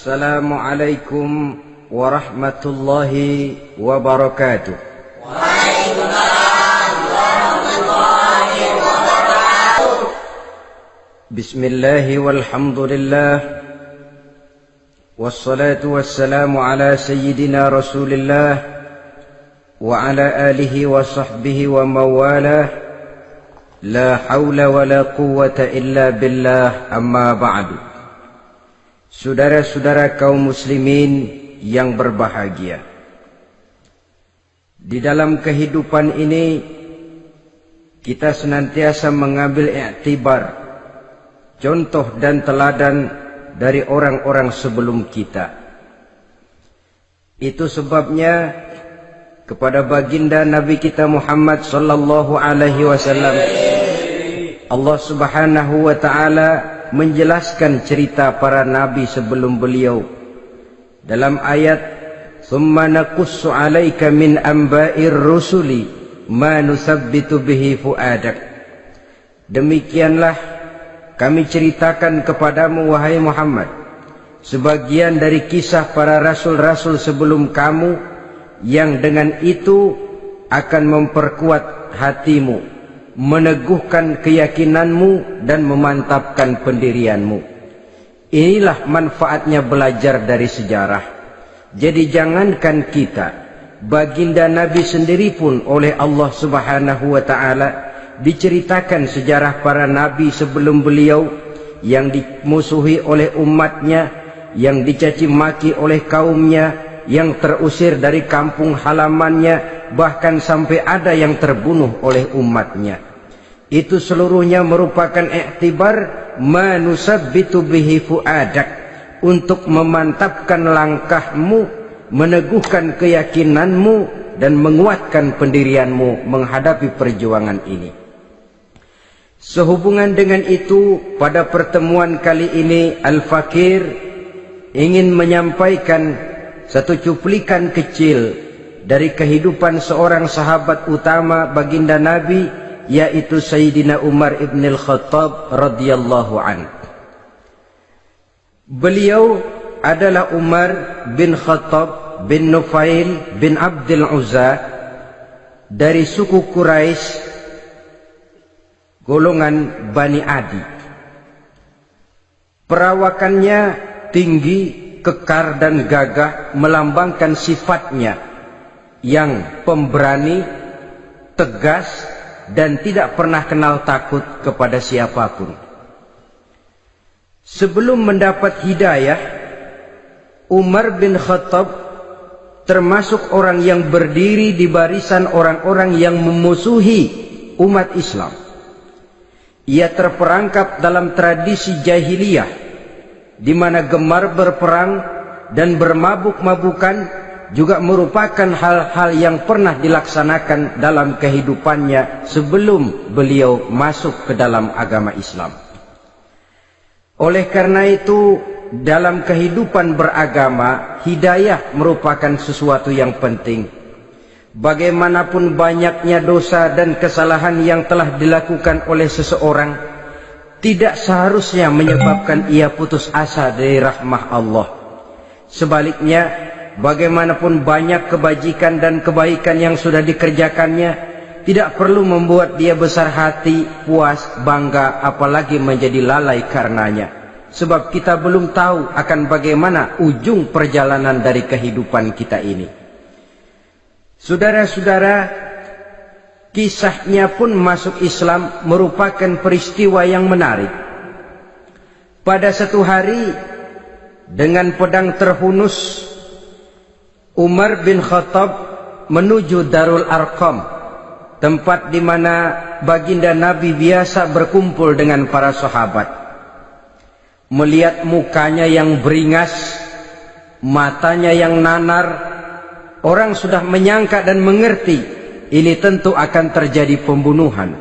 Assalamualaikum warahmatullahi wabarakatuh. Waalaikumsalam warahmatullahi wabarakatuh. Bismillahi walhamdulillah. Wassalatu wassalamu ala sayyidina Rasulillah wa ala alihi wa sahbihi wa mawalah. La hawla wa la quwwata illa billah, amma ba'du. Saudara-saudara kaum muslimin yang berbahagia, di dalam kehidupan ini kita senantiasa mengambil iktibar, contoh dan teladan dari orang-orang sebelum kita. Itu sebabnya kepada baginda Nabi kita Muhammad sallallahu alaihi wasallam Allah Subhanahu wa taala menjelaskan cerita para nabi sebelum beliau dalam ayat "Tsumma naqussu 'alaika min amba'ir rusuli ma nusabbitu bihi fu'adak." Demikianlah kami ceritakan kepadamu wahai Muhammad sebagian dari kisah para rasul-rasul sebelum kamu yang dengan itu akan memperkuat hatimu, meneguhkan keyakinanmu dan memantapkan pendirianmu. Inilah manfaatnya belajar dari sejarah. Jadi jangankan kita, baginda Nabi sendiri pun oleh Allah Subhanahu wa taala diceritakan sejarah para nabi sebelum beliau yang dimusuhi oleh umatnya, yang dicaci maki oleh kaumnya, yang terusir dari kampung halamannya, bahkan sampai ada yang terbunuh oleh umatnya. Itu seluruhnya merupakan iktibar manusabbitu bihi fu'adak, untuk memantapkan langkahmu, meneguhkan keyakinanmu dan menguatkan pendirianmu menghadapi perjuangan ini. Sehubungan dengan itu, pada pertemuan kali ini Al-Fakir ingin menyampaikan satu cuplikan kecil dari kehidupan seorang sahabat utama baginda Nabi, yaitu Sayyidina Umar ibn al-Khattab radhiyallahu anhu. Beliau adalah Umar bin Khattab bin Nufail bin Abdul Uzza dari suku Quraisy, golongan Bani Adi. Perawakannya tinggi, kekar dan gagah, melambangkan sifatnya yang pemberani, tegas, dan tidak pernah kenal takut kepada siapapun. Sebelum mendapat hidayah, Umar bin Khattab termasuk orang yang berdiri di barisan orang-orang yang memusuhi umat Islam. Ia terperangkap dalam tradisi jahiliyah, di mana gemar berperang dan bermabuk-mabukan juga merupakan hal-hal yang pernah dilaksanakan dalam kehidupannya sebelum beliau masuk ke dalam agama Islam. Oleh karena itu, dalam kehidupan beragama, hidayah merupakan sesuatu yang penting. Bagaimanapun banyaknya dosa dan kesalahan yang telah dilakukan oleh seseorang, tidak seharusnya menyebabkan ia putus asa dari rahmah Allah. Sebaliknya, bagaimanapun banyak kebajikan dan kebaikan yang sudah dikerjakannya, tidak perlu membuat dia besar hati, puas, bangga, apalagi menjadi lalai karenanya. Sebab kita belum tahu akan bagaimana ujung perjalanan dari kehidupan kita ini. Saudara-saudara, kisahnya pun masuk Islam merupakan peristiwa yang menarik. Pada satu hari, dengan pedang terhunus, Umar bin Khattab menuju Darul Arqam, tempat di mana baginda Nabi biasa berkumpul dengan para sahabat. Melihat mukanya yang beringas, matanya yang nanar, orang sudah menyangka dan mengerti ini tentu akan terjadi pembunuhan.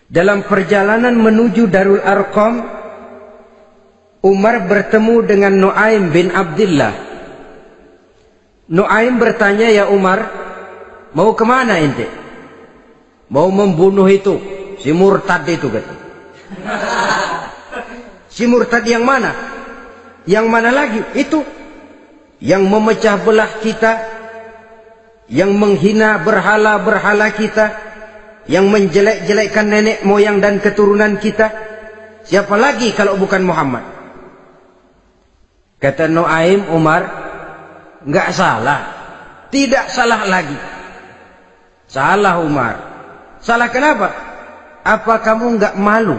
Dalam perjalanan menuju Darul Arqam, Umar bertemu dengan Nu'aim bin Abdullah. Nu'aim bertanya, "Ya Umar, mau kemana ente?" "Mau membunuh itu, si murtad itu," kata. "Si murtad yang mana?" Yang mana lagi? Itu yang memecah belah kita, yang menghina berhala-berhala kita, yang menjelek-jelekkan nenek moyang dan keturunan kita. Siapa lagi kalau bukan Muhammad? Kata Nuaim Umar, enggak salah. Tidak salah lagi. Salah Umar. Salah kenapa? Apa kamu enggak malu?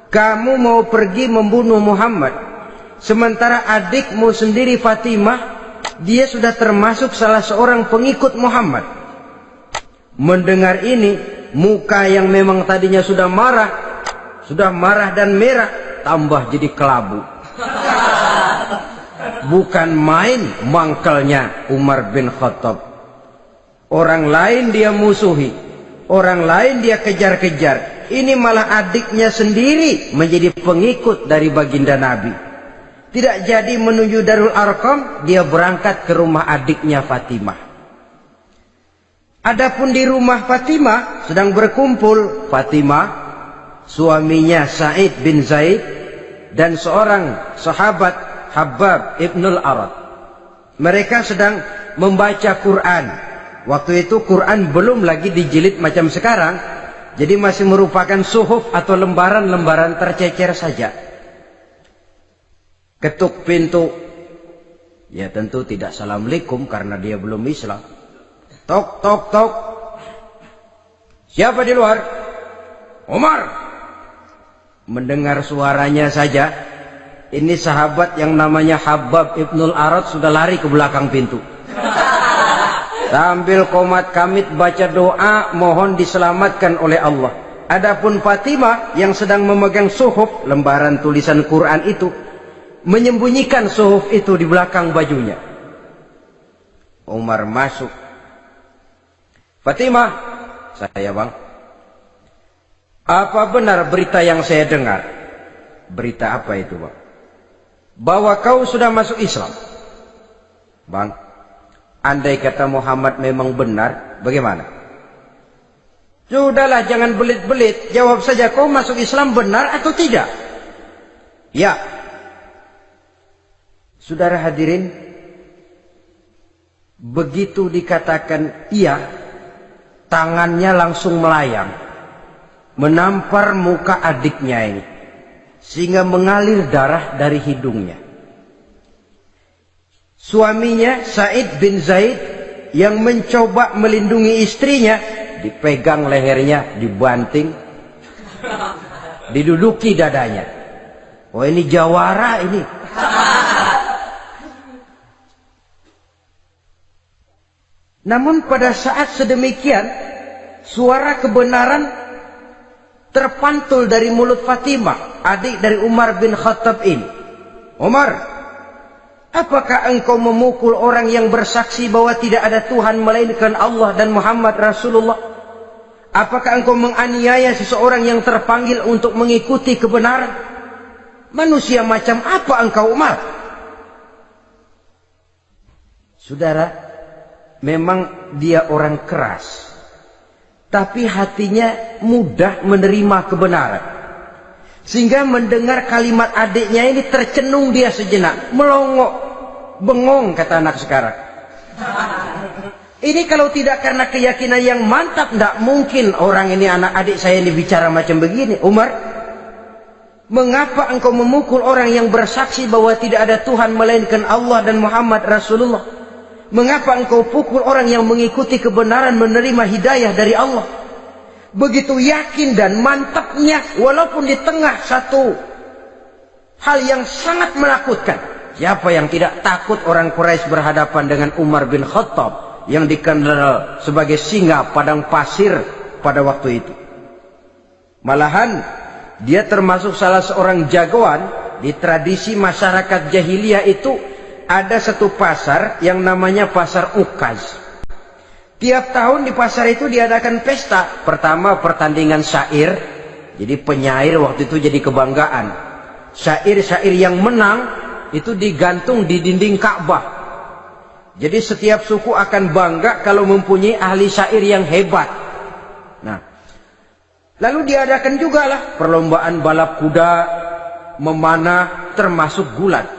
Kamu mau pergi membunuh Muhammad, sementara adikmu sendiri Fatimah, dia sudah termasuk salah seorang pengikut Muhammad. Mendengar ini, muka yang memang tadinya sudah marah dan merah, tambah jadi kelabu. Bukan main mangkelnya Umar bin Khattab. Orang lain dia musuhi, orang lain dia kejar-kejar. Ini malah adiknya sendiri menjadi pengikut dari baginda Nabi. Tidak jadi menuju Darul Arqam, dia berangkat ke rumah adiknya Fatimah. Adapun di rumah Fatimah sedang berkumpul Fatimah, suaminya Sa'id bin Zaid, dan seorang sahabat Habbab ibnul Arad. Mereka sedang membaca Quran. Waktu itu Quran belum lagi dijilid macam sekarang, jadi masih merupakan suhuf atau lembaran-lembaran tercecer saja. Ketuk pintu. Ya tentu tidak assalamualaikum karena dia belum Islam. Tok, tok, tok. Siapa di luar? Umar. Mendengar suaranya saja, ini sahabat yang namanya Habbab ibnul Arad sudah lari ke belakang pintu. Sambil komat kamit baca doa mohon diselamatkan oleh Allah. Adapun Fatimah yang sedang memegang suhuf, lembaran tulisan Quran itu, menyembunyikan suhuf itu di belakang bajunya. Umar masuk. Fatimah, saya bang. Apa benar berita yang saya dengar? Berita apa itu bang? Bahwa kau sudah masuk Islam. Bang, andai kata Muhammad memang benar, bagaimana? Sudahlah, jangan belit-belit. Jawab saja, kau masuk Islam benar atau tidak? Ya. Saudara hadirin, begitu dikatakan iya, tangannya langsung melayang, menampar muka adiknya ini, sehingga mengalir darah dari hidungnya. Suaminya Sa'id bin Zaid yang mencoba melindungi istrinya, dipegang lehernya, dibanting, diduduki dadanya. Oh ini jawara ini. Namun pada saat sedemikian, suara kebenaran terpantul dari mulut Fatimah, adik dari Umar bin Khattab ini. Umar, apakah engkau memukul orang yang bersaksi bahwa tidak ada Tuhan melainkan Allah dan Muhammad Rasulullah? Apakah engkau menganiaya seseorang yang terpanggil untuk mengikuti kebenaran? Manusia macam apa engkau, Umar? Saudara, memang dia orang keras, tapi hatinya mudah menerima kebenaran. Sehingga mendengar kalimat adiknya ini tercenung dia sejenak, melongo, bengong kata anak sekarang. Ini kalau tidak karena keyakinan yang mantap, tidak mungkin orang ini, anak adik saya ini bicara macam begini. Umar, mengapa engkau memukul orang yang bersaksi bahwa tidak ada Tuhan melainkan Allah dan Muhammad Rasulullah? Mengapa engkau pukul orang yang mengikuti kebenaran, menerima hidayah dari Allah? Begitu yakin dan mantapnya, walaupun di tengah satu hal yang sangat menakutkan. Siapa yang tidak takut orang Quraisy berhadapan dengan Umar bin Khattab yang dikenal sebagai singa padang pasir pada waktu itu? Malahan dia termasuk salah seorang jagoan di tradisi masyarakat jahiliyah itu. Ada satu pasar yang namanya pasar Ukaz. Tiap tahun di pasar itu diadakan pesta. Pertama pertandingan syair. Jadi penyair waktu itu jadi kebanggaan. Syair-syair yang menang itu digantung di dinding Ka'bah. Jadi setiap suku akan bangga kalau mempunyai ahli syair yang hebat. Nah, lalu diadakan juga lah perlombaan balap kuda, memanah, termasuk gulat.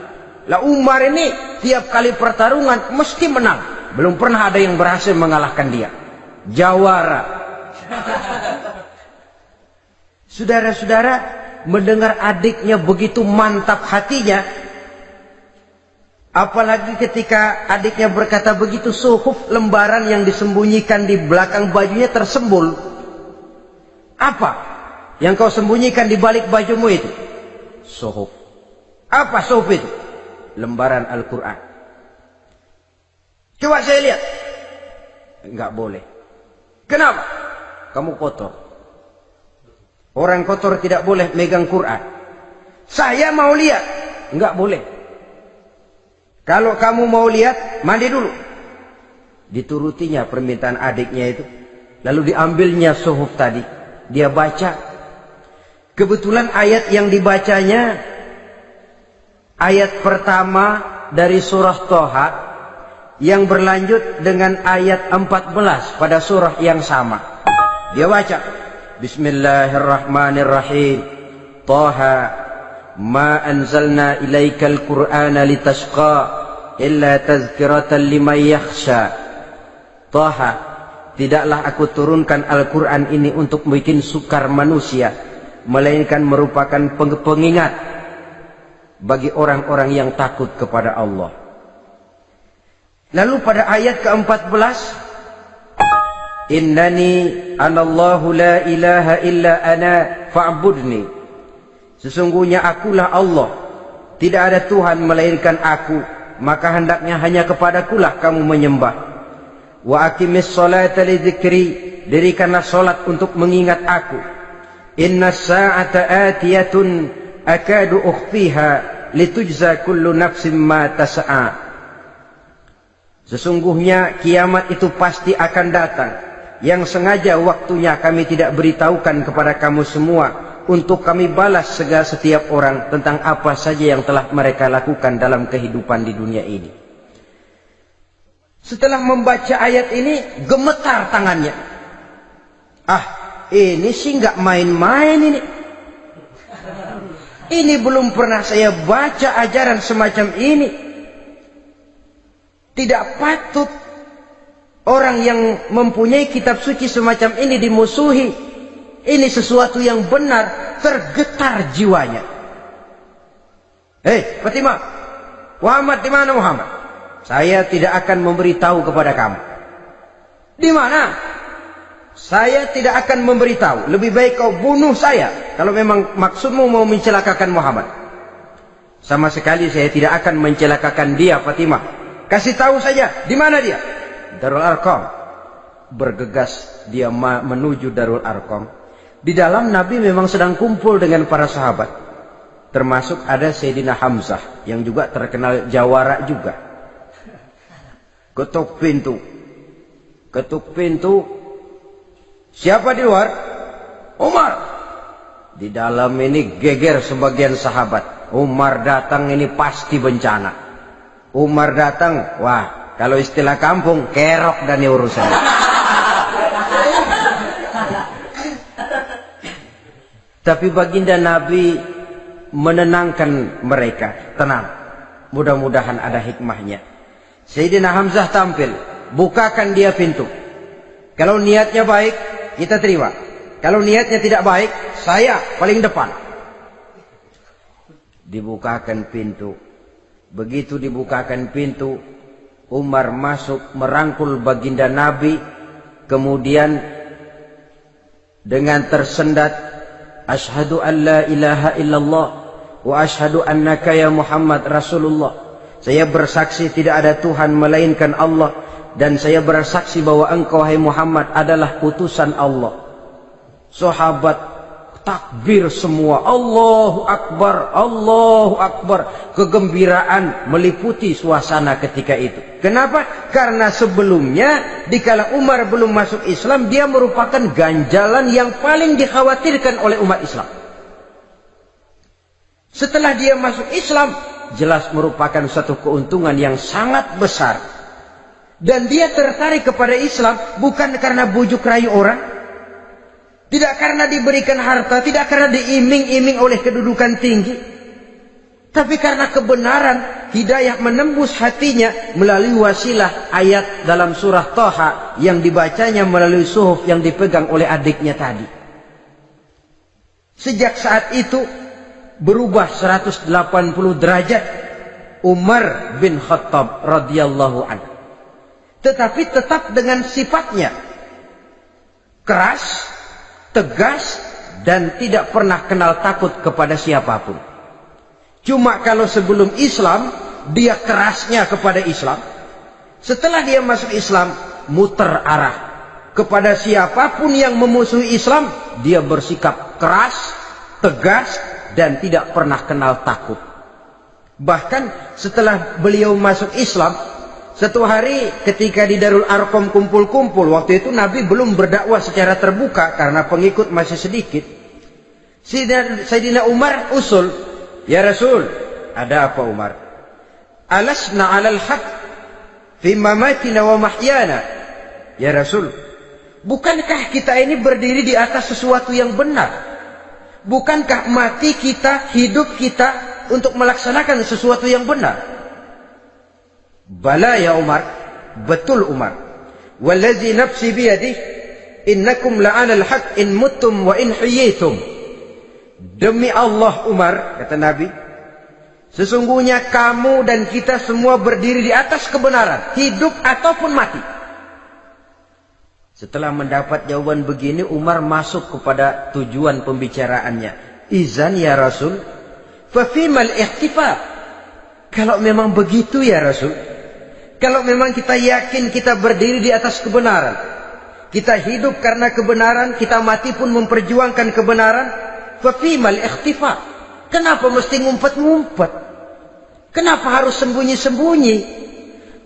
Lah Umar ini tiap kali pertarungan mesti menang. Belum pernah ada yang berhasil mengalahkan dia. Jawara. Saudara-saudara, mendengar adiknya begitu mantap hatinya, apalagi ketika adiknya berkata begitu, suhuf, lembaran yang disembunyikan di belakang bajunya tersembul. Apa yang kau sembunyikan di balik bajumu itu? Suhuf. Apa suhuf itu? Lembaran Al-Quran. Coba saya lihat. Enggak boleh. Kenapa? Kamu kotor. Orang kotor tidak boleh megang Quran. Saya mau lihat. Enggak boleh. Kalau kamu mau lihat, mandi dulu. Diturutinya permintaan adiknya itu. Lalu diambilnya suhuf tadi. Dia baca. Kebetulan ayat yang dibacanya, ayat pertama dari surah Toha, yang berlanjut dengan ayat 14 pada surah yang sama. Dia baca. Bismillahirrahmanirrahim. Toha. Ma anzalna ilaikal Qur'ana litashqa illa tazkiratan liman yakhsha. Toha, tidaklah aku turunkan Al-Quran ini untuk bikin sukar manusia, melainkan merupakan pengingat bagi orang-orang yang takut kepada Allah. Lalu pada ayat ke-14, Innani anallahu la ilaha illa ana fa'budni. Sesungguhnya akulah Allah, tidak ada Tuhan melainkan aku, maka hendaknya hanya kepadakulah kamu menyembah. Wa aqimis sholata li dzikri, dirikanlah salat untuk mengingat aku. Inna sa'ata atiyatun akadu ukhfiha litujza kullu nafsin ma tas'a. Sesungguhnya kiamat itu pasti akan datang, yang sengaja waktunya kami tidak beritahukan kepada kamu semua, untuk kami balas segala setiap orang tentang apa saja yang telah mereka lakukan dalam kehidupan di dunia ini. Setelah membaca ayat ini, gemetar tangannya. Ah, ini sih nggak main-main ini. Ini belum pernah saya baca ajaran semacam ini. Tidak patut orang yang mempunyai kitab suci semacam ini dimusuhi. Ini sesuatu yang benar, tergetar jiwanya. Hei, Fatimah, Muhammad di mana Muhammad? Saya tidak akan memberitahu kepada kamu. Di mana? Saya tidak akan memberitahu. Lebih baik kau bunuh saya kalau memang maksudmu mau mencelakakan Muhammad. Sama sekali saya tidak akan mencelakakan dia, Fatimah. Kasih tahu saja, di mana dia? Darul Arqam. Bergegas dia menuju Darul Arqam. Di dalam Nabi memang sedang kumpul dengan para sahabat. Termasuk ada Sayyidina Hamzah yang juga terkenal jawara juga. Ketuk pintu. Ketuk pintu. Siapa di luar? Umar. Di dalam ini geger sebagian sahabat. Umar datang ini pasti bencana. Umar datang, wah, kalau istilah kampung, kerok dan urusan. Tapi baginda Nabi menenangkan mereka. Tenang, mudah-mudahan ada hikmahnya. Sayyidina Hamzah tampil, bukakan dia pintu. Kalau niatnya baik, kita terima. Kalau niatnya tidak baik, saya paling depan. Dibukakan pintu. Begitu dibukakan pintu, Umar masuk merangkul baginda Nabi. Kemudian dengan tersendat, Ashhadu an la ilaha illallah wa ashhadu annaka ya Muhammad Rasulullah. Saya bersaksi tidak ada Tuhan melainkan Allah, dan saya bersaksi bahwa engkau hai Muhammad adalah utusan Allah. Sahabat takbir semua, Allahu Akbar, Allahu Akbar. Kegembiraan meliputi suasana ketika itu. Kenapa? Karena sebelumnya dikala Umar belum masuk Islam, dia merupakan ganjalan yang paling dikhawatirkan oleh umat Islam. Setelah dia masuk Islam, jelas merupakan satu keuntungan yang sangat besar. Dan dia tertarik kepada Islam bukan karena bujuk rayu orang, tidak karena diberikan harta, tidak karena diiming-iming oleh kedudukan tinggi. Tapi karena kebenaran, hidayah menembus hatinya melalui wasilah ayat dalam surah Thaha yang dibacanya melalui suhuf yang dipegang oleh adiknya tadi. Sejak saat itu berubah 180 derajat Umar bin Khattab radhiyallahu anhu. Tetapi tetap dengan sifatnya keras, tegas, dan tidak pernah kenal takut kepada siapapun. Cuma kalau sebelum Islam, dia kerasnya kepada Islam. Setelah dia masuk Islam, muter arah. Kepada siapapun yang memusuhi Islam, dia bersikap keras, tegas, dan tidak pernah kenal takut. Bahkan setelah beliau masuk Islam, satu hari ketika di Darul Arqam kumpul-kumpul, waktu itu Nabi belum berdakwah secara terbuka karena pengikut masih sedikit. Sayyidina Umar usul, "Ya Rasul, ada apa Umar? Alasna 'alal haq fi mamatina wa mahyana." Ya Rasul, bukankah kita ini berdiri di atas sesuatu yang benar? Bukankah mati kita, hidup kita untuk melaksanakan sesuatu yang benar? Bala ya Umar, betul Umar. Wallazi nafsi biyadih, innakum la'alal haq in muttum wa in hiyitum. Demi Allah Umar, kata Nabi, sesungguhnya kamu dan kita semua berdiri di atas kebenaran, hidup ataupun mati. Setelah mendapat jawaban begini, Umar masuk kepada tujuan pembicaraannya. Izan ya Rasul, fafimal ihtifa. Kalau memang begitu ya Rasul, kalau memang kita yakin kita berdiri di atas kebenaran, kita hidup karena kebenaran, kita mati pun memperjuangkan kebenaran, fafimal ikhtifa. Kenapa mesti ngumpet-ngumpet? Kenapa harus sembunyi-sembunyi?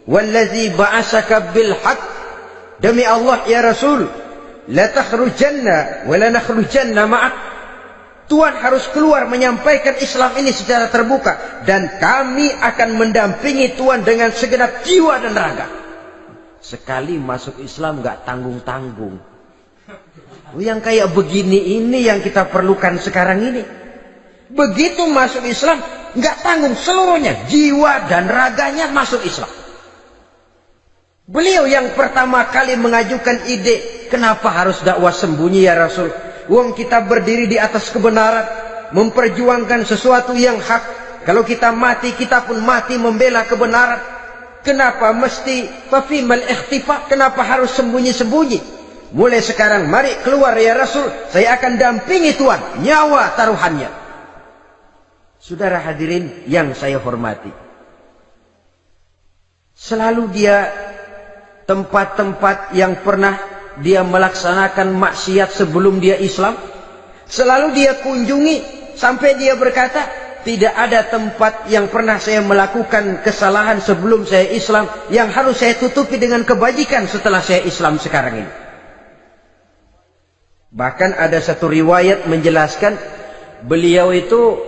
Wallazi ba'asaka bil haq, demi Allah ya Rasul, la takhrujanna wa la nakhrujanna ma'ak. Tuhan harus keluar menyampaikan Islam ini secara terbuka, dan kami akan mendampingi Tuhan dengan segenap jiwa dan raga. Sekali masuk Islam gak tanggung-tanggung. Yang kayak begini ini yang kita perlukan sekarang ini. Begitu masuk Islam gak tanggung seluruhnya, jiwa dan raganya masuk Islam. Beliau yang pertama kali mengajukan ide, kenapa harus dakwah sembunyi ya Rasul? Wong kita berdiri di atas kebenaran, memperjuangkan sesuatu yang hak. Kalau kita mati, kita pun mati membela kebenaran. Kenapa mesti fafimal ikhtifa? Kenapa harus sembunyi-sembunyi? Mulai sekarang mari keluar ya Rasul, saya akan dampingi Tuhan, nyawa taruhannya. Saudara hadirin yang saya hormati, selalu dia tempat-tempat yang pernah dia melaksanakan maksiat sebelum dia Islam, selalu dia kunjungi sampai dia berkata, tidak ada tempat yang pernah saya melakukan kesalahan sebelum saya Islam yang harus saya tutupi dengan kebajikan setelah saya Islam sekarang ini. Bahkan ada satu riwayat menjelaskan beliau itu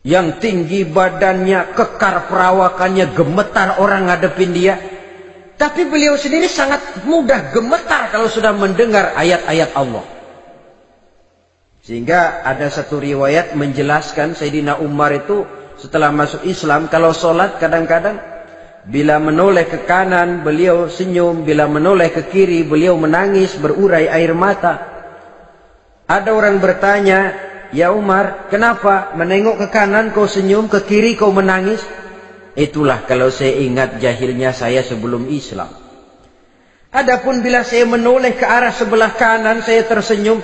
yang tinggi badannya, kekar perawakannya, gemetar orang ngadepin dia. Tapi beliau sendiri sangat mudah gemetar kalau sudah mendengar ayat-ayat Allah. Sehingga ada satu riwayat menjelaskan Sayyidina Umar itu setelah masuk Islam, kalau sholat kadang-kadang bila menoleh ke kanan beliau senyum, bila menoleh ke kiri beliau menangis berurai air mata. Ada orang bertanya, ya Umar, kenapa menengok ke kanan kau senyum, ke kiri kau menangis? Itulah kalau saya ingat jahilnya saya sebelum Islam. Adapun bila saya menoleh ke arah sebelah kanan saya tersenyum,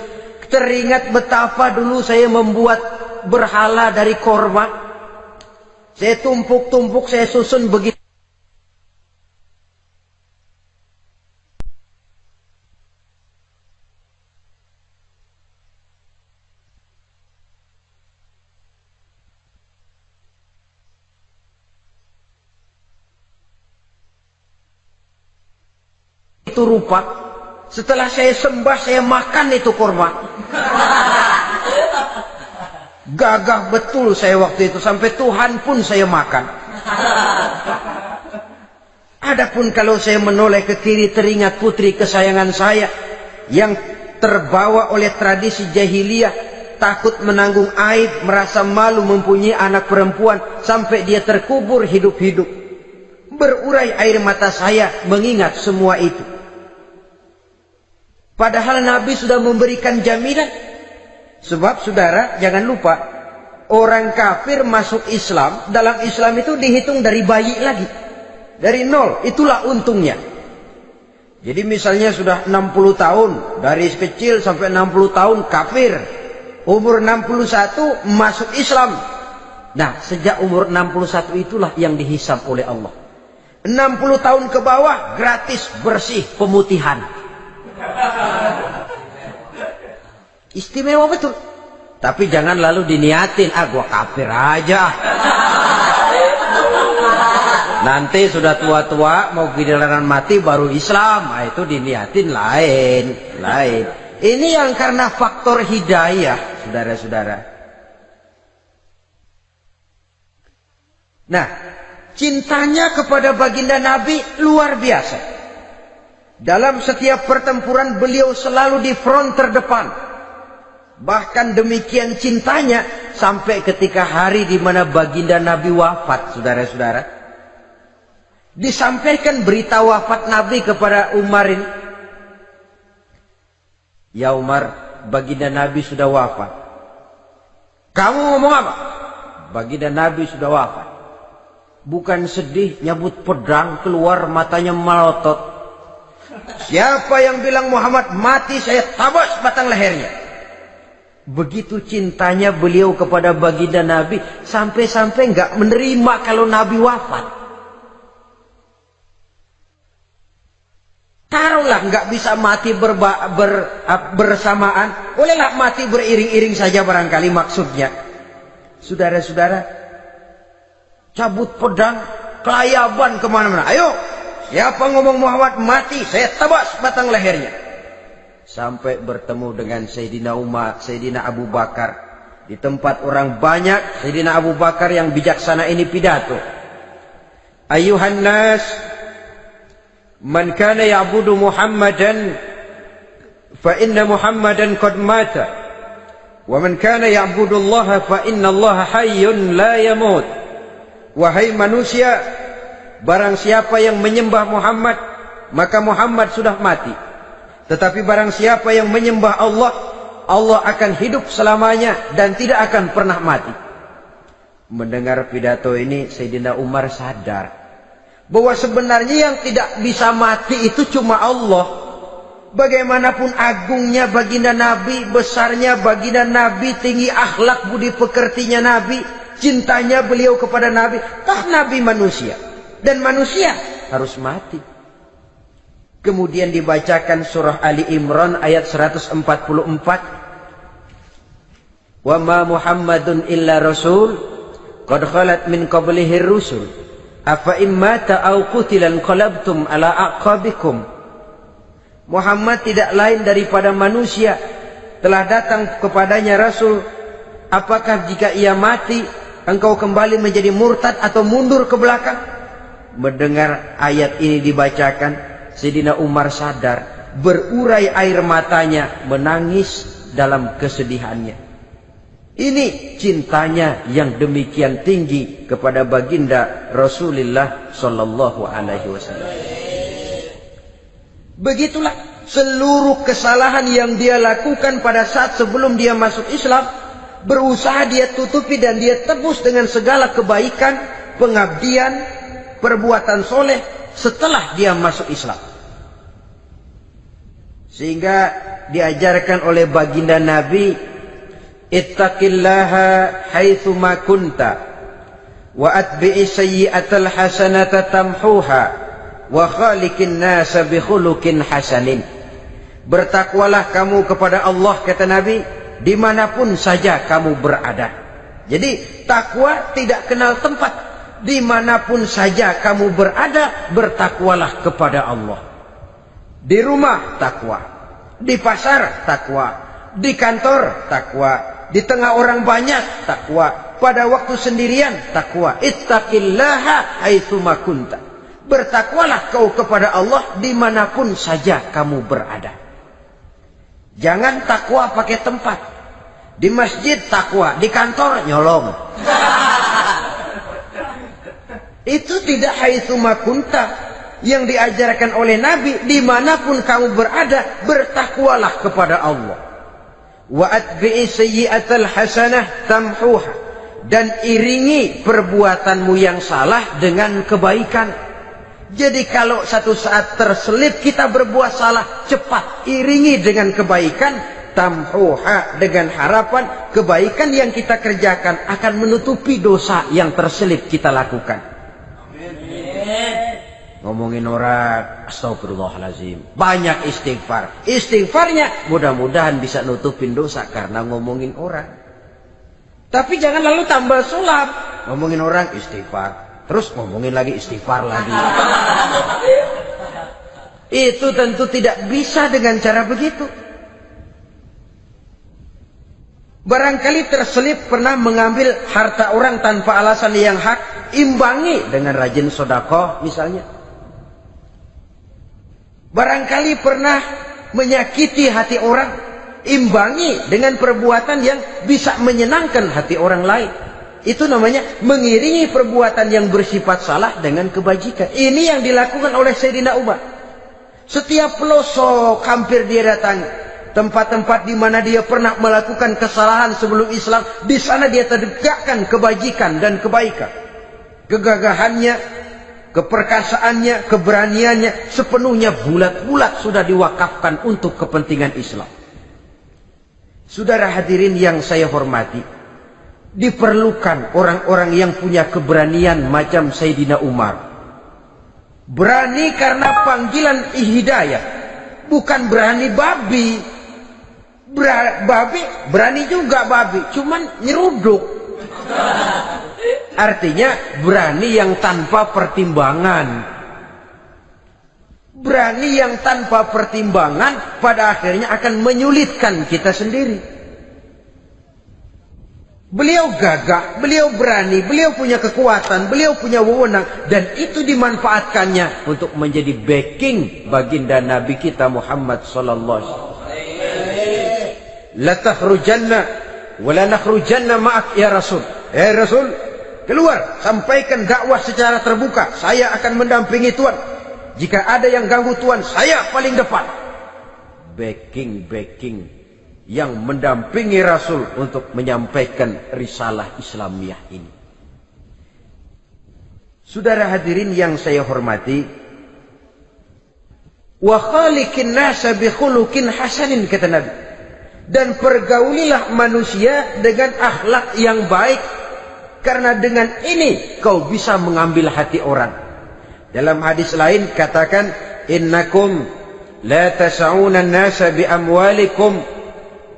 teringat betapa dulu saya membuat berhala dari korma. Saya tumpuk-tumpuk, saya susun begitu. Itu rupa, setelah saya sembah saya makan itu kurma. Gagah betul saya waktu itu, sampai Tuhan pun saya makan. Adapun kalau saya menoleh ke kiri teringat putri kesayangan saya yang terbawa oleh tradisi jahiliyah, takut menanggung aib, merasa malu mempunyai anak perempuan, sampai dia terkubur hidup-hidup. Berurai air mata saya mengingat semua itu. Padahal Nabi sudah memberikan jaminan. Sebab saudara jangan lupa, orang kafir masuk Islam, dalam Islam itu dihitung dari bayi lagi, dari nol. Itulah untungnya. Jadi misalnya sudah 60 tahun, dari kecil sampai 60 tahun kafir, umur 61 masuk Islam. Nah, sejak umur 61 itulah yang dihisab oleh Allah. 60 tahun ke bawah gratis bersih pemutihan. Istimewa betul. Tapi jangan lalu diniatin, gua kafir aja. Nanti sudah tua-tua mau giliran mati baru Islam. Nah, itu diniatin lain. Ini yang karena faktor hidayah, saudara-saudara. Nah, cintanya kepada baginda Nabi luar biasa. Dalam setiap pertempuran beliau selalu di front terdepan. Bahkan demikian cintanya sampai ketika hari di mana baginda Nabi wafat, saudara-saudara. Disampaikan berita wafat Nabi kepada Umar ini. Ya Umar, baginda Nabi sudah wafat. Kamu ngomong apa? Baginda Nabi sudah wafat. Bukan sedih, nyabut pedang, keluar matanya melotot. Siapa yang bilang Muhammad mati, saya tabas batang lehernya. Begitu cintanya beliau kepada baginda Nabi, sampai-sampai nggak menerima kalau Nabi wafat. Taruhlah nggak bisa mati bersamaan, bolehlah mati beriring-iring saja barangkali maksudnya. Saudara-saudara, cabut pedang, kelayaban kemana-mana. Ayo, siapa ngomong Muhammad mati, saya tabas batang lehernya. Sampai bertemu dengan Sayyidina Umar, Sayyidina Abu Bakar. Di tempat orang banyak, Sayyidina Abu Bakar yang bijaksana ini pidato. Ayuhan nas, man kana ya'budu Muhammadan, fa inna Muhammadan qad mata. Wa man kana ya'budu Allah, fa inna Allah hayyun la yamut. Wahai manusia, barang siapa yang menyembah Muhammad, maka Muhammad sudah mati. Tetapi barang siapa yang menyembah Allah, Allah akan hidup selamanya dan tidak akan pernah mati. Mendengar pidato ini, Sayyidina Umar sadar bahwa sebenarnya yang tidak bisa mati itu cuma Allah. Bagaimanapun agungnya baginda Nabi, besarnya baginda Nabi, tinggi akhlak budi pekertinya Nabi, cintanya beliau kepada Nabi, toh Nabi manusia dan manusia harus mati. Kemudian dibacakan surah Ali Imran ayat 144. Wa ma Muhammadun illa rasul qad khalat min qablihi rusul afa immata aw qutilan qalabtum ala aqabikum. Muhammad tidak lain daripada manusia, telah datang kepadanya rasul. Apakah jika ia mati engkau kembali menjadi murtad atau mundur ke belakang? Mendengar ayat ini dibacakan, Sayyidina Umar sadar, berurai air matanya, menangis dalam kesedihannya. Ini cintanya yang demikian tinggi kepada baginda Rasulullah sallallahu alaihi wasallam. Begitulah seluruh kesalahan yang dia lakukan pada saat sebelum dia masuk Islam, berusaha dia tutupi dan dia tebus dengan segala kebaikan, pengabdian, perbuatan soleh setelah dia masuk Islam. Sehingga diajarkan oleh baginda Nabi, ittaqillaha haitsu ma kunta wa atbi'i sayyi'atal hasanata tamhuha wa khaliqin nasa bi khuluqin hasanin. Bertakwalah kamu kepada Allah, kata Nabi, dimanapun saja kamu berada. Jadi takwa tidak kenal tempat. Dimanapun saja kamu berada, bertakwalah kepada Allah. Di rumah takwa, di pasar takwa, di kantor takwa, di tengah orang banyak takwa, pada waktu sendirian takwa. Ittaqillaha haitsu ma kunta. Bertakwalah kau kepada Allah dimanapun saja kamu berada. Jangan takwa pakai tempat. Di masjid takwa, di kantor nyolong. Itu tidak haitsu makunta. Yang diajarkan oleh Nabi, dimanapun kamu berada, bertakwalah kepada Allah. Wa atbi'i sayyi'atal hasanah tamhuha. Dan iringi perbuatanmu yang salah dengan kebaikan. Jadi kalau satu saat terselip kita berbuat salah, cepat iringi dengan kebaikan. Tamhuha, dengan harapan kebaikan yang kita kerjakan akan menutupi dosa yang terselip kita lakukan. Ngomongin orang, astagfirullahaladzim, banyak istighfar. Istighfarnya mudah-mudahan bisa nutupin dosa karena ngomongin orang. Tapi jangan lalu tambah sulap. Ngomongin orang istighfar, terus ngomongin lagi istighfar lagi. Itu tentu tidak bisa dengan cara begitu. Barangkali terselip pernah mengambil harta orang tanpa alasan yang hak, imbangi dengan rajin sedekah misalnya. Barangkali pernah menyakiti hati orang, imbangi dengan perbuatan yang bisa menyenangkan hati orang lain. Itu namanya mengiringi perbuatan yang bersifat salah dengan kebajikan. Ini yang dilakukan oleh Sayyidina Umar. Setiap pelosok hampir dia datangi. Tempat-tempat di mana dia pernah melakukan kesalahan sebelum Islam, di sana dia tegakkan kebajikan dan kebaikan. Kegagahannya, keperkasaannya, keberaniannya sepenuhnya bulat-bulat sudah diwakafkan untuk kepentingan Islam. Saudara hadirin yang saya hormati, diperlukan orang-orang yang punya keberanian macam Sayyidina Umar. Berani karena panggilan hidayah, bukan berani babi. Babi berani juga babi, cuman nyeruduk. Artinya berani yang tanpa pertimbangan. Berani yang tanpa pertimbangan pada akhirnya akan menyulitkan kita sendiri. Beliau gagah, beliau berani, beliau punya kekuatan, beliau punya wewenang, dan itu dimanfaatkannya untuk menjadi backing baginda Nabi kita Muhammad sallallahu alaihi wasallam. La takhrujanna wa la nakhrujanna ma'ak ya Rasul. Rasul, keluar, sampaikan dakwah secara terbuka. Saya akan mendampingi Tuhan. Jika ada yang ganggu Tuhan, saya paling depan. Backing yang mendampingi Rasul untuk menyampaikan risalah Islamiyah ini. Saudara hadirin yang saya hormati, wa khaliqin nasa bi khuluqin hasanin, kata Nabi. Dan pergaulilah manusia dengan akhlak yang baik, karena dengan ini kau bisa mengambil hati orang. Dalam hadis lain katakan, innakum la tas'una an-nasa bi amwalikum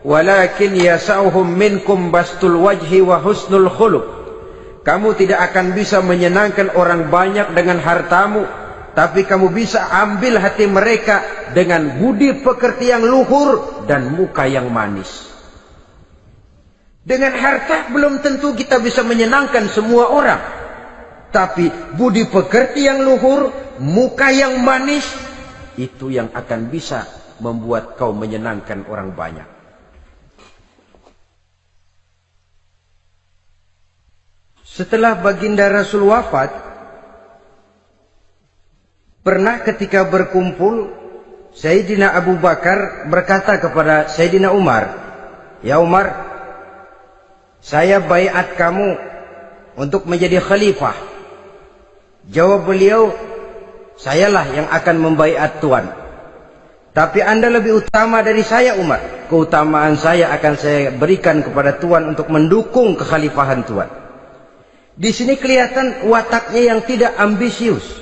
walakin yas'uhum minkum bastul wajhi wa husnul khuluq. Kamu tidak akan bisa menyenangkan orang banyak dengan hartamu, tapi kamu bisa ambil hati mereka dengan budi pekerti yang luhur dan muka yang manis. Dengan harta belum tentu kita bisa menyenangkan semua orang, tapi budi pekerti yang luhur, muka yang manis, itu yang akan bisa membuat kau menyenangkan orang banyak. Setelah baginda Rasul wafat, pernah ketika berkumpul, Sayyidina Abu Bakar berkata kepada Sayyidina Umar, "Ya Umar, saya baiat kamu untuk menjadi khalifah." Jawab beliau, "Sayalah yang akan membaiat Tuan. Tapi Anda lebih utama dari saya, Umar. Keutamaan saya akan saya berikan kepada Tuan untuk mendukung kekhalifahan Tuan." Di sini kelihatan wataknya yang tidak ambisius.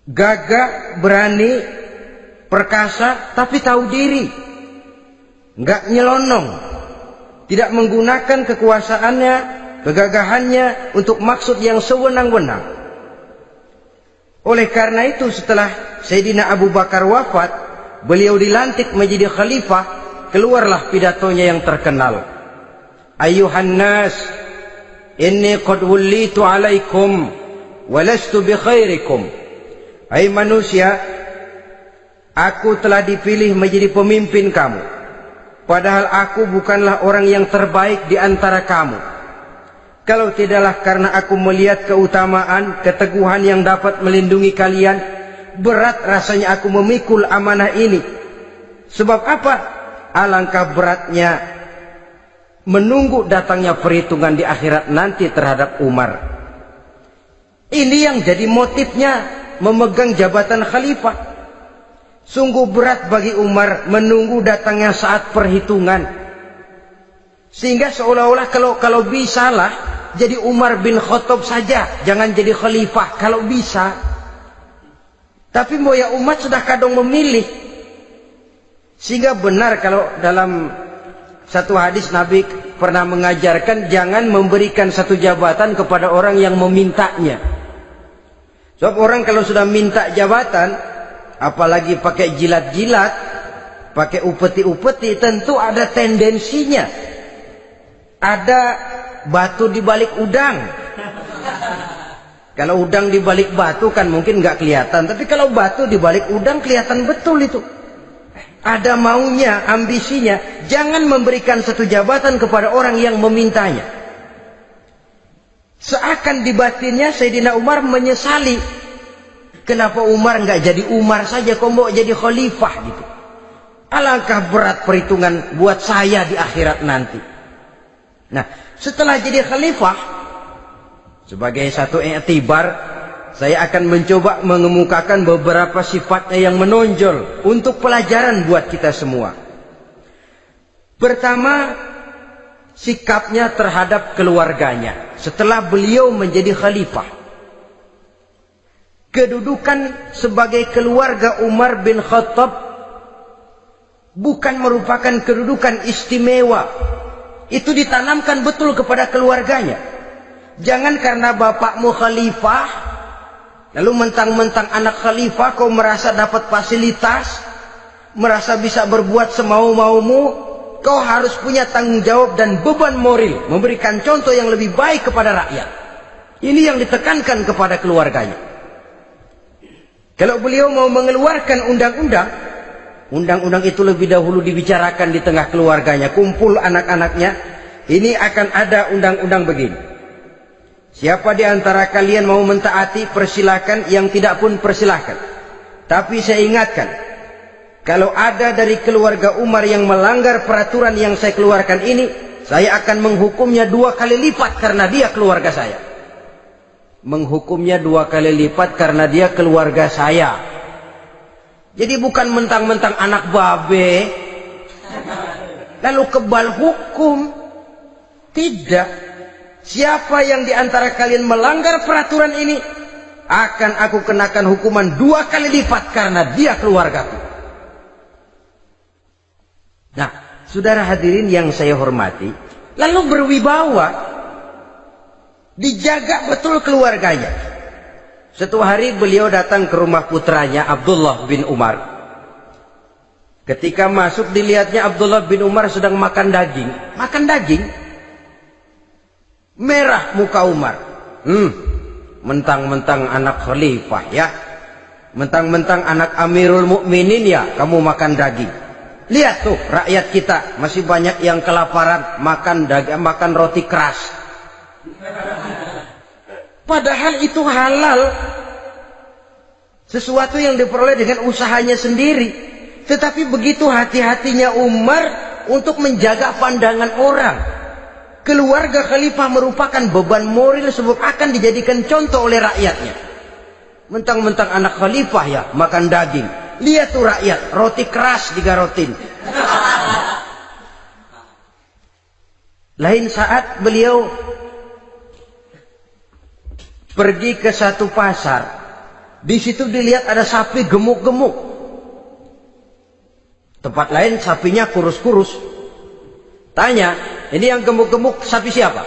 Gagah, berani, perkasa, tapi tahu diri. Enggak nyelonong. Tidak menggunakan kekuasaannya, kegagahannya untuk maksud yang sewenang-wenang. Oleh karena itu setelah Sayyidina Abu Bakar wafat, beliau dilantik menjadi khalifah, keluarlah pidatonya yang terkenal. Ayuhan nas, inni qad wullitu alaikum walastu bi khairikum. Hai manusia, aku telah dipilih menjadi pemimpin kamu. padahal aku bukanlah orang yang terbaik di antara kamu. Kalau tidaklah karena aku melihat keutamaan, keteguhan yang dapat melindungi kalian, berat rasanya aku memikul amanah ini. Sebab apa? Alangkah beratnya menunggu datangnya perhitungan di akhirat nanti terhadap Umar. Ini yang jadi motifnya memegang jabatan khalifah. Sungguh berat bagi Umar menunggu datangnya saat perhitungan. Sehingga seolah-olah kalau bisalah jadi Umar bin Khattab saja, jangan jadi khalifah kalau bisa. Tapi moya umat sudah kadang memilih. Sehingga benar kalau dalam satu hadis Nabi pernah mengajarkan jangan memberikan satu jabatan kepada orang yang memintanya. Sebab orang kalau sudah minta jabatan, apalagi pakai jilat-jilat, pakai upeti-upeti, tentu ada tendensinya. Ada batu di balik udang. Kalau udang di balik batu kan mungkin nggak kelihatan, tapi kalau batu di balik udang kelihatan betul itu. Ada maunya, ambisinya. Jangan memberikan satu jabatan kepada orang yang memintanya. Seakan di batinnya Sayyidina Umar menyesali. Kenapa Umar nggak jadi Umar saja, kok mau jadi khalifah gitu. Alangkah berat perhitungan buat saya di akhirat nanti. Nah, setelah jadi khalifah, sebagai satu i'tibar, saya akan mencoba mengemukakan beberapa sifatnya yang menonjol untuk pelajaran buat kita semua. Pertama, sikapnya terhadap keluarganya setelah beliau menjadi khalifah. Kedudukan sebagai keluarga Umar bin Khattab bukan merupakan kedudukan istimewa. Itu ditanamkan betul kepada keluarganya. Jangan karena bapakmu khalifah, lalu mentang-mentang anak khalifah kau merasa dapat fasilitas, merasa bisa berbuat semau-maumu. Kau harus punya tanggung jawab dan beban moral, memberikan contoh yang lebih baik kepada rakyat. Ini yang ditekankan kepada keluarganya. Kalau beliau mau mengeluarkan undang-undang, undang-undang itu lebih dahulu dibicarakan di tengah keluarganya, kumpul anak-anaknya. Ini akan ada undang-undang begini. Siapa di antara kalian mau mentaati, persilakan. Yang tidak pun persilakan. Tapi saya ingatkan, kalau ada dari keluarga Umar yang melanggar peraturan yang saya keluarkan ini, saya akan menghukumnya 2 kali lipat karena dia keluarga saya. Menghukumnya 2 kali lipat karena dia keluarga saya. Jadi bukan mentang-mentang anak babe lalu kebal hukum. Tidak. Siapa yang di antara kalian melanggar peraturan ini, akan aku kenakan hukuman 2 kali lipat karena dia keluargaku. Nah, saudara hadirin yang saya hormati, lalu berwibawa, dijaga betul keluarganya. Suatu hari beliau datang ke rumah putranya Abdullah bin Umar. Ketika masuk dilihatnya Abdullah bin Umar sedang makan daging. Makan daging. Merah muka Umar. Mentang-mentang anak khalifah ya. Mentang-mentang anak Amirul Mukminin ya, kamu makan daging. Lihat tuh rakyat kita masih banyak yang kelaparan, makan daging, makan roti keras. Padahal itu halal. Sesuatu yang diperoleh dengan usahanya sendiri. Tetapi begitu hati-hatinya Umar untuk menjaga pandangan orang. Keluarga khalifah merupakan beban moral sebab akan dijadikan contoh oleh rakyatnya. Mentang-mentang anak khalifah ya makan daging. Lihat tuh rakyat, roti keras digarotin. Lain saat beliau pergi ke satu pasar. Di situ dilihat ada sapi gemuk-gemuk. Tempat lain sapinya kurus-kurus. Tanya, ini yang gemuk-gemuk sapi siapa?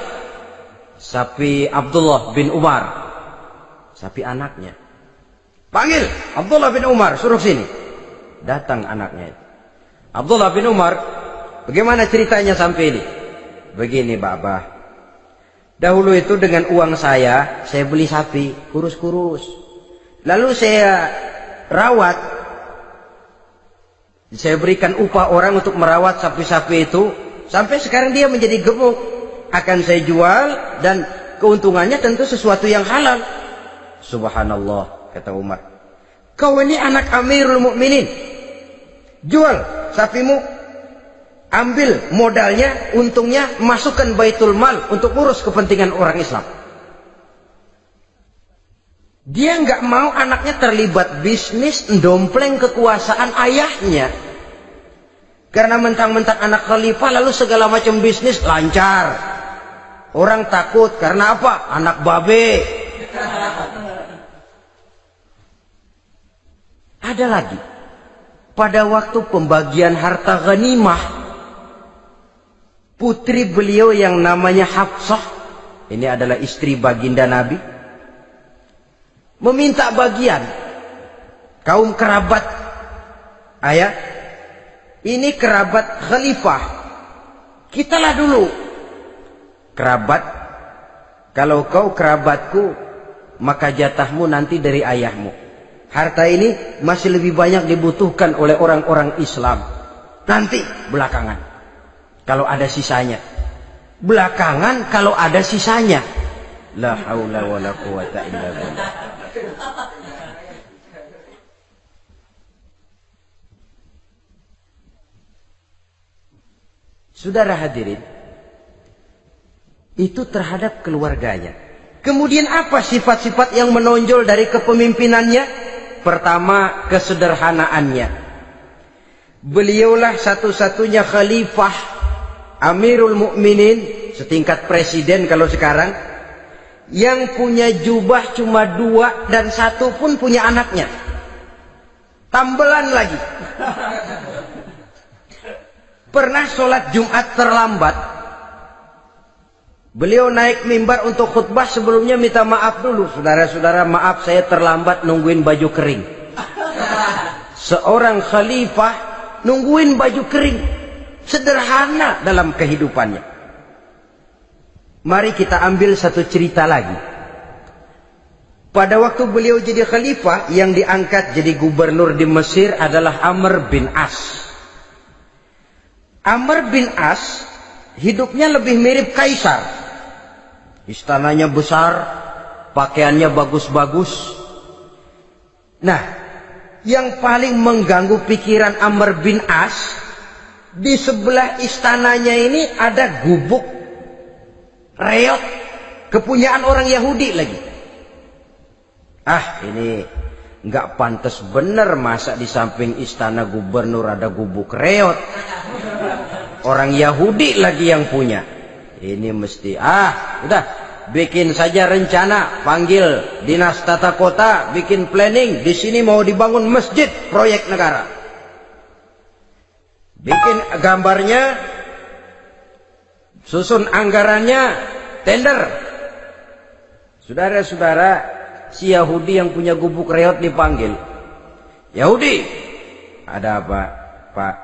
Sapi Abdullah bin Umar. Sapi anaknya. Panggil Abdullah bin Umar, suruh sini. Datang anaknya. Abdullah bin Umar, bagaimana ceritanya sampai ini? Begini, Bapak. Dahulu itu dengan uang saya beli sapi kurus-kurus. Lalu saya rawat. Saya berikan upah orang untuk merawat sapi-sapi itu. Sampai sekarang dia menjadi gemuk. Akan saya jual dan keuntungannya tentu sesuatu yang halal. Subhanallah, kata Umar. Kau ini anak Amirul Mukminin. Jual sapimu. Ambil modalnya, untungnya, masukkan baitul mal untuk urus kepentingan orang Islam. Dia nggak mau anaknya terlibat bisnis, dompleng kekuasaan ayahnya. Karena mentang-mentang anak khalifah lalu segala macam bisnis lancar. Orang takut karena apa? Anak babe. Ada lagi. Pada waktu pembagian harta ghanimah, putri beliau yang namanya Hafsah, ini adalah istri baginda Nabi, meminta bagian. Kaum kerabat ayah, ini kerabat khalifah, kitalah dulu kerabat. Kalau kau kerabatku, maka jatahmu nanti dari ayahmu. Harta ini masih lebih banyak dibutuhkan oleh orang-orang Islam. Nanti belakangan, kalau ada sisanya. Belakangan kalau ada sisanya. La haula wala quwata illa billah. Saudara hadirin, itu terhadap keluarganya. Kemudian apa sifat-sifat yang menonjol dari kepemimpinannya? Pertama, kesederhanaannya. Beliaulah satu-satunya khalifah, Amirul Mukminin, setingkat presiden kalau sekarang, yang punya jubah cuma 2 dan 1 pun punya anaknya. Tambelan lagi. Pernah sholat Jumat terlambat. Beliau naik mimbar untuk khutbah, sebelumnya minta maaf dulu. Saudara-saudara, maaf saya terlambat nungguin baju kering. Seorang khalifah nungguin baju kering. Sederhana dalam kehidupannya. Mari kita ambil satu cerita lagi. Pada waktu beliau jadi khalifah, yang diangkat jadi gubernur di Mesir adalah Amr bin As. Amr bin As hidupnya lebih mirip kaisar. Istananya besar, pakaiannya bagus-bagus. Nah, yang paling mengganggu pikiran Amr bin As, di sebelah istananya ini ada gubuk reot, kepunyaan orang Yahudi lagi. Ah, ini nggak pantas bener, masa di samping istana gubernur ada gubuk reot. Orang Yahudi lagi yang punya. Ini mesti, udah, bikin saja rencana, panggil dinas tata kota, bikin planning. Di sini mau dibangun masjid, proyek negara. Bikin gambarnya, susun anggarannya, tender. Saudara-saudara, si Yahudi yang punya gubuk reot dipanggil. Yahudi, ada apa, Pak?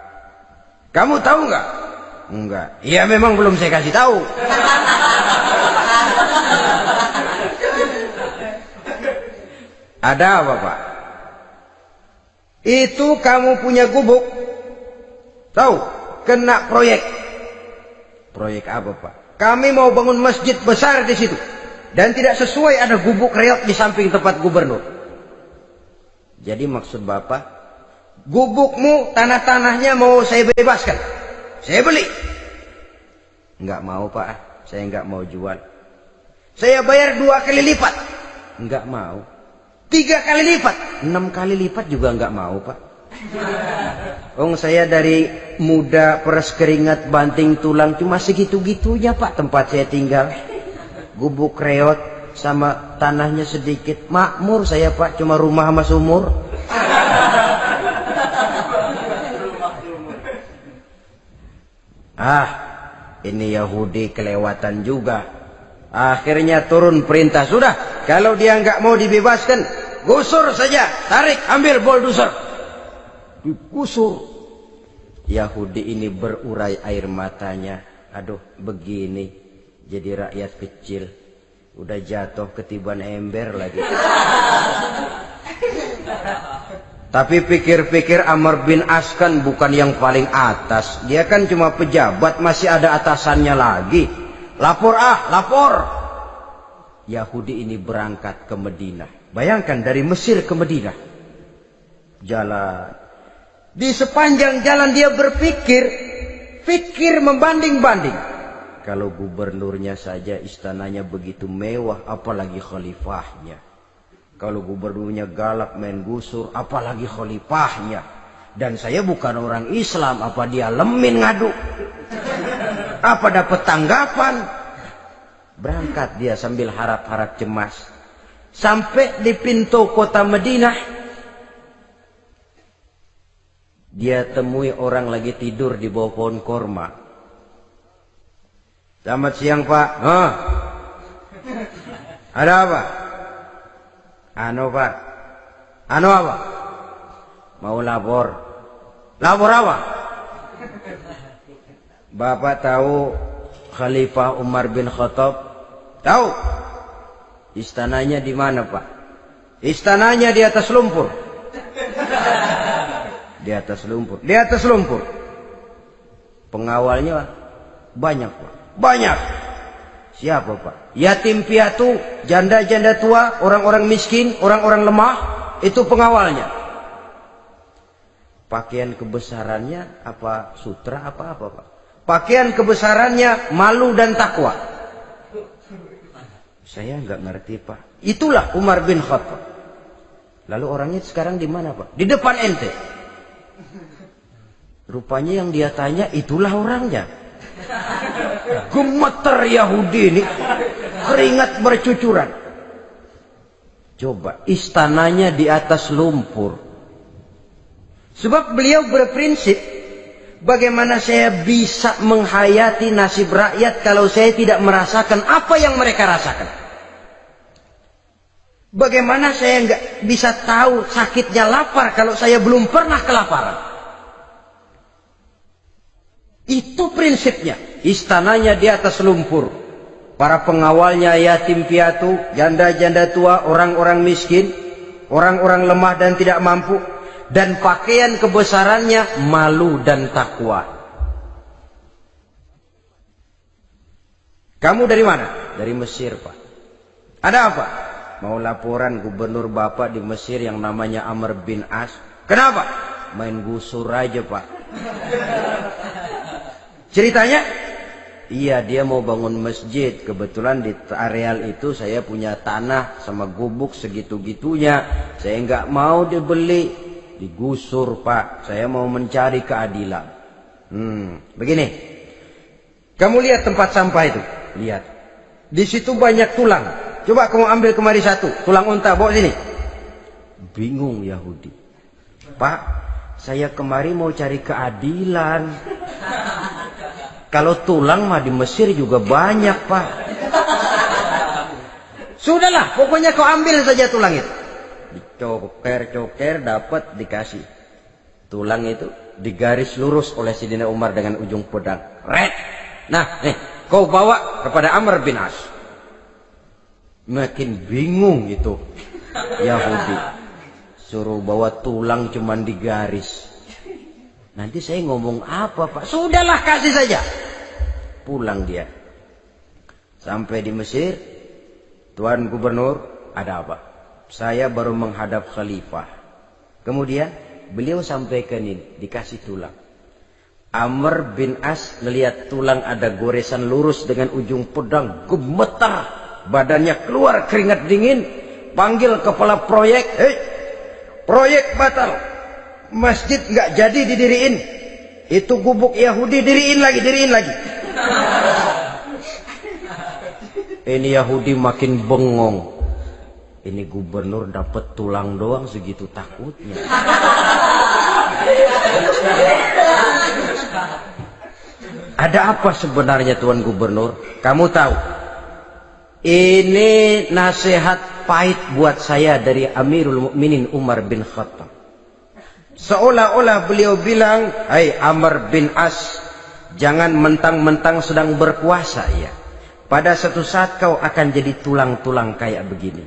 Kamu tahu nggak? Enggak. Iya, memang belum saya kasih tahu. Ada apa, Pak? Itu kamu punya gubuk. Tahu? Kena proyek. Proyek apa, Pak? Kami mau bangun masjid besar di situ. Dan tidak sesuai ada gubuk reot di samping tempat gubernur. Jadi maksud Bapak, gubukmu, tanah-tanahnya mau saya bebaskan. Saya beli. Enggak mau, Pak. Saya enggak mau jual. Saya bayar 2 kali lipat. Enggak mau. 3 kali lipat. 6 kali lipat juga enggak mau, Pak. Saya dari muda peres keringat banting tulang cuma segitu-gitunya, Pak, tempat saya tinggal. Gubuk reot sama tanahnya sedikit. Makmur saya, Pak, cuma rumah sama sumur. Ini Yahudi kelewatan juga. Akhirnya turun perintah, sudah, kalau dia nggak mau dibebaskan, gusur saja, tarik, ambil bulldozer. Digusur. Yahudi ini berurai air matanya. Aduh, begini jadi rakyat kecil, udah jatuh ketiban ember lagi. Tapi pikir-pikir Amr bin As kan bukan yang paling atas. Dia kan cuma pejabat, masih ada atasannya lagi. Lapor lapor. Yahudi ini berangkat ke Madinah. Bayangkan dari Mesir ke Madinah. Jalan. Di sepanjang jalan dia pikir membanding-banding. Kalau gubernurnya saja istananya begitu mewah, apalagi khalifahnya. Kalau gubernurnya galak main gusur, apalagi khalifahnya. Dan saya bukan orang Islam, apa dia lemin ngadu? Apa dapat tanggapan? Berangkat dia sambil harap-harap cemas. Sampai di pintu kota Madinah, dia temui orang lagi tidur di bawah pohon korma. Selamat siang Pak. Ada apa? Pak. Apa? Mau lapor. Lapor apa? Bapak tahu Khalifah Umar bin Khattab? Tahu? Istananya di mana Pak? Istananya di atas lumpur. Di atas lumpur. Di atas lumpur. Pengawalnya banyak Pak. Banyak. Siapa Pak? Yatim piatu, janda-janda tua, orang-orang miskin, orang-orang lemah. Itu pengawalnya. Pakaian kebesarannya apa sutra apa Pak? Pakaian kebesarannya malu dan takwa. Saya nggak ngerti Pak. Itulah Umar bin Khattab. Lalu orangnya sekarang di mana Pak? Di depan ente. Rupanya yang dia tanya itulah orangnya. Gemeter Yahudi ini, keringat bercucuran. Coba, istananya di atas lumpur. Sebab beliau berprinsip, bagaimana saya bisa menghayati nasib rakyat kalau saya tidak merasakan apa yang mereka rasakan? Bagaimana saya nggak bisa tahu sakitnya lapar kalau saya belum pernah kelaparan? Itu prinsipnya. Istananya di atas lumpur. Para pengawalnya yatim piatu, janda-janda tua, orang-orang miskin, orang-orang lemah dan tidak mampu. Dan pakaian kebesarannya malu dan takwa. Kamu dari mana? Dari Mesir Pak. Ada apa? Mau laporan gubernur Bapak di Mesir yang namanya Amr bin As. Kenapa? Main gusur aja Pak. Ceritanya? Iya, dia mau bangun masjid. Kebetulan di areal itu saya punya tanah sama gubuk segitu-gitunya. Saya nggak mau dibeli, digusur Pak. Saya mau mencari keadilan. Begini. Kamu lihat tempat sampah itu? Lihat. Di situ banyak tulang. Coba kamu ambil kemari satu. Tulang unta, bawa sini. Bingung Yahudi. Pak, saya kemari mau cari keadilan. Kalau tulang mah di Mesir juga banyak Pak. Sudahlah, pokoknya kau ambil saja tulang itu. Dicoker-coker dapat dikasih. Tulang itu digaris lurus oleh Sidina Umar dengan ujung pedang. Red. Nah, nih, kau bawa kepada Amr bin As. Makin bingung itu Yahudi. Suruh bawa tulang cuman digaris. Nanti saya ngomong apa Pak? Sudahlah, kasih saja. Pulang dia. Sampai di Mesir. Tuan Gubernur, ada apa? Saya baru menghadap khalifah. Kemudian beliau sampaikan ini, dikasih tulang. Amr bin As melihat tulang ada goresan lurus dengan ujung pedang, gemetar. Badannya keluar keringat dingin. Panggil kepala proyek. Hei, proyek batal. Masjid nggak jadi didiriin. Itu gubuk Yahudi diriin lagi. Ini Yahudi makin bengong. Ini gubernur dapat tulang doang segitu takutnya. Ada apa sebenarnya Tuan Gubernur? Kamu tahu? Ini nasihat pahit buat saya dari Amirul Mukminin Umar bin Khattab. Seolah-olah beliau bilang, "Hai Amr bin As, jangan mentang-mentang sedang berkuasa ya. Pada suatu saat kau akan jadi tulang-tulang kayak begini.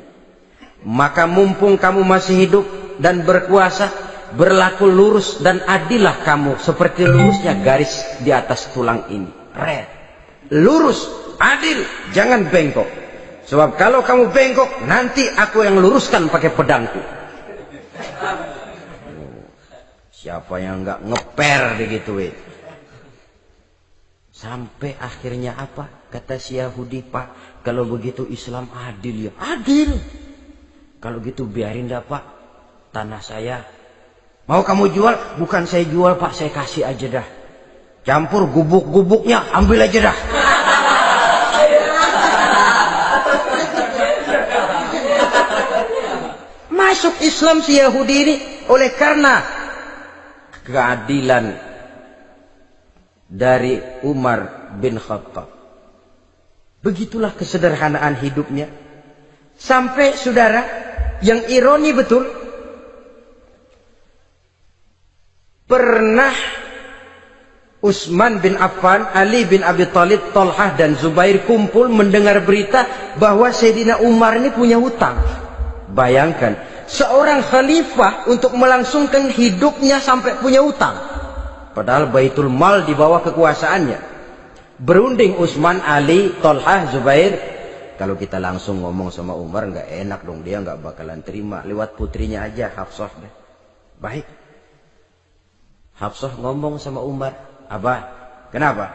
Maka mumpung kamu masih hidup dan berkuasa, berlaku lurus dan adillah kamu seperti lurusnya garis di atas tulang ini. Red. Lurus, adil, jangan bengkok. Sebab kalau kamu bengkok, nanti aku yang luruskan pakai pedangku. Siapa yang nggak ngeper digituin? Sampai akhirnya apa? Kata si Yahudi, Pak, kalau begitu Islam adil ya. Adil. Kalau gitu biarin dah Pak, tanah saya. Mau kamu jual? Bukan saya jual Pak, saya kasih aja dah. Campur gubuk-gubuknya, ambil aja dah. Masuk Islam si Yahudi ini oleh karena keadilan dari Umar bin Khattab. Begitulah kesederhanaan hidupnya. Sampai saudara, yang ironi betul, pernah Utsman bin Affan, Ali bin Abi Thalib, Thalhah dan Zubair kumpul mendengar berita bahwa Sayyidina Umar ini punya hutang. Bayangkan, seorang khalifah untuk melangsungkan hidupnya sampai punya hutang. Padahal Baitul Mal di bawah kekuasaannya. Berunding Utsman, Ali, Thalhah, Zubair. Kalau kita langsung ngomong sama Umar nggak enak dong, dia nggak bakalan terima. Lewat putrinya aja, Hafsah deh. Baik. Hafsah ngomong sama Umar, Abah, kenapa?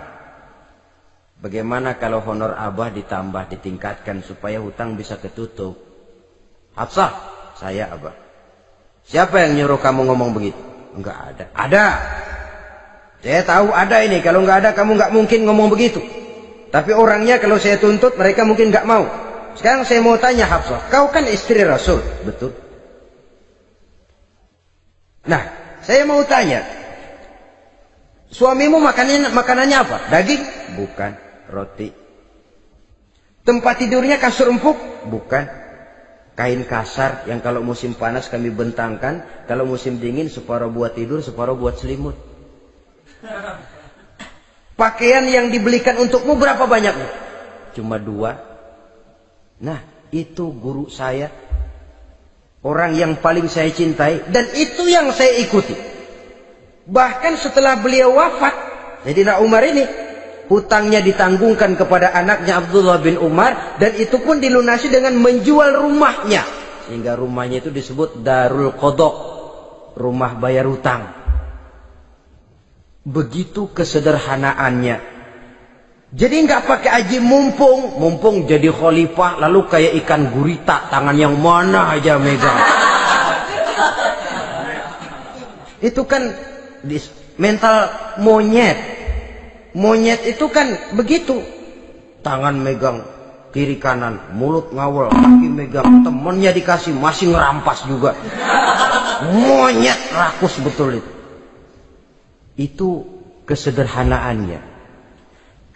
Bagaimana kalau honor Abah ditambah, ditingkatkan supaya hutang bisa ketutup? Hafsah, saya Abah. Siapa yang nyuruh kamu ngomong begitu? Enggak ada. Ada. Saya tahu ada ini. Kalau nggak ada kamu nggak mungkin ngomong begitu. Tapi orangnya kalau saya tuntut mereka mungkin nggak mau. Sekarang saya mau tanya Hafsah, kau kan istri Rasul, betul? Nah, saya mau tanya, suamimu makanannya apa? Daging? Bukan. Roti. Tempat tidurnya kasur empuk? Bukan. Kain kasar yang kalau musim panas kami bentangkan, kalau musim dingin separuh buat tidur, separuh buat selimut. Pakaian yang dibelikan untukmu berapa banyaknya? Cuma 2. Nah, itu guru saya. Orang yang paling saya cintai. Dan itu yang saya ikuti. Bahkan setelah beliau wafat, Sayyidina Umar ini, hutangnya ditanggungkan kepada anaknya Abdullah bin Umar. Dan itu pun dilunasi dengan menjual rumahnya. Sehingga rumahnya itu disebut Darul Qadha, rumah bayar hutang. Begitu kesederhanaannya. Jadi nggak pakai aji mumpung jadi khalifah lalu kayak ikan gurita, tangan yang mana aja megang. Itu kan mental monyet. Monyet itu kan begitu. Tangan megang kiri kanan, mulut ngawal, kaki megang, temennya dikasih masih ngerampas juga. Monyet rakus betul itu. Itu kesederhanaannya.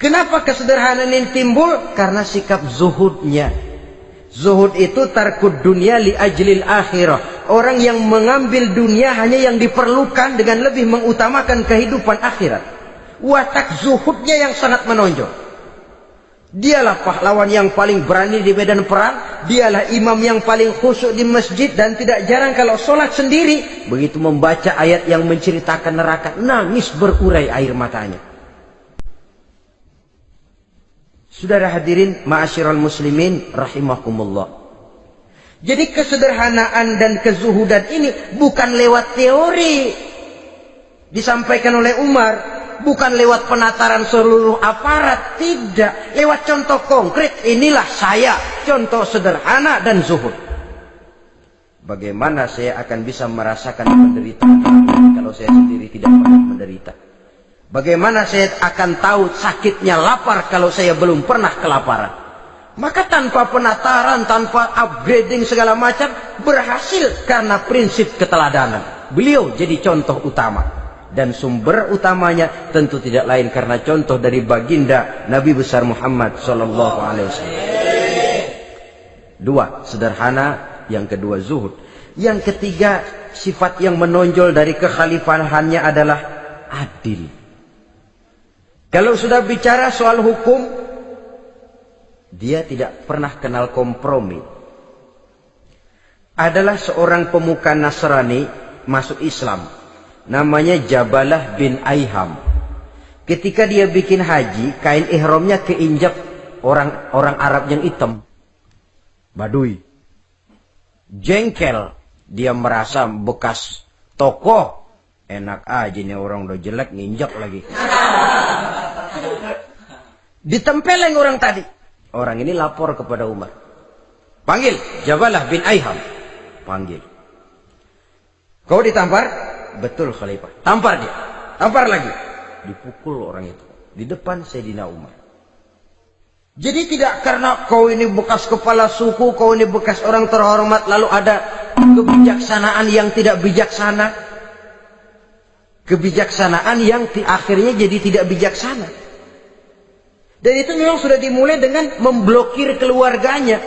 Kenapa kesederhanaan ini timbul? Karena sikap zuhudnya. Zuhud itu tarkud dunia li ajlil akhirah. Orang yang mengambil dunia hanya yang diperlukan dengan lebih mengutamakan kehidupan akhirat. Watak zuhudnya yang sangat menonjol. Dialah pahlawan yang paling berani di medan perang. Dialah imam yang paling khusyuk di masjid. Dan tidak jarang kalau sholat sendiri, begitu membaca ayat yang menceritakan neraka, nangis berurai air matanya. Saudara hadirin ma'asyiral muslimin rahimakumullah. Jadi kesederhanaan dan kezuhudan ini bukan lewat teori disampaikan oleh Umar. Bukan lewat penataran seluruh aparat, tidak. Lewat contoh konkret, inilah saya, contoh sederhana dan zuhud. Bagaimana saya akan bisa merasakan penderitaan kalau saya sendiri tidak pernah menderita? Bagaimana saya akan tahu sakitnya lapar kalau saya belum pernah kelaparan? Maka tanpa penataran, tanpa upgrading segala macam, berhasil karena prinsip keteladanan. Beliau jadi contoh utama. Dan sumber utamanya tentu tidak lain karena contoh dari baginda Nabi besar Muhammad sallallahu alaihi wasallam. 2, sederhana, yang kedua zuhud. Yang ketiga, sifat yang menonjol dari kekhalifahannya adalah adil. Kalau sudah bicara soal hukum, dia tidak pernah kenal kompromi. Adalah seorang pemuka Nasrani masuk Islam. Namanya Jabalah bin Aiham. Ketika dia bikin haji, kain ihramnya keinjak orang Arab yang hitam. Badui. Jengkel. Dia merasa bekas tokoh. Enak aja nih orang udah jelek nginjak lagi. Ditempeleng orang tadi. Orang ini lapor kepada Umar. Panggil Jabalah bin Aiham. Panggil. Kau ditampar? Betul Khalifah. Tampar dia. Tampar lagi. Dipukul orang itu. Di depan Sayyidina Umar. Jadi tidak karena kau ini bekas kepala suku, kau ini bekas orang terhormat, lalu ada kebijaksanaan yang tidak bijaksana. Kebijaksanaan yang akhirnya jadi tidak bijaksana. Dan itu memang sudah dimulai dengan memblokir keluarganya.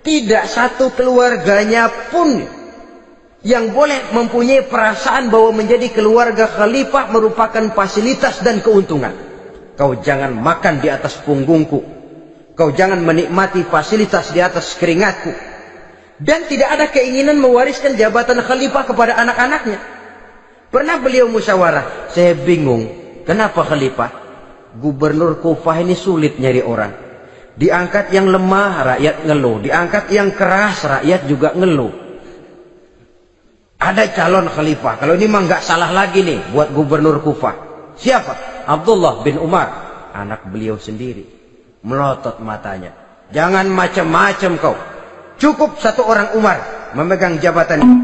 Tidak satu keluarganya pun yang boleh mempunyai perasaan bahwa menjadi keluarga khalifah merupakan fasilitas dan keuntungan. Kau jangan makan di atas punggungku. Kau jangan menikmati fasilitas di atas keringatku. Dan tidak ada keinginan mewariskan jabatan khalifah kepada anak-anaknya. Pernah beliau musyawarah. Saya bingung. Kenapa khalifah? Gubernur Kufah ini sulit nyari orang. Diangkat yang lemah, rakyat ngeluh. Diangkat yang keras, rakyat juga ngeluh. Ada calon khalifah. Kalau ini mah nggak salah lagi nih buat gubernur Kufah. Siapa? Abdullah bin Umar. Anak beliau sendiri. Melotot matanya. Jangan macam-macam kau. Cukup satu orang Umar memegang jabatan ini.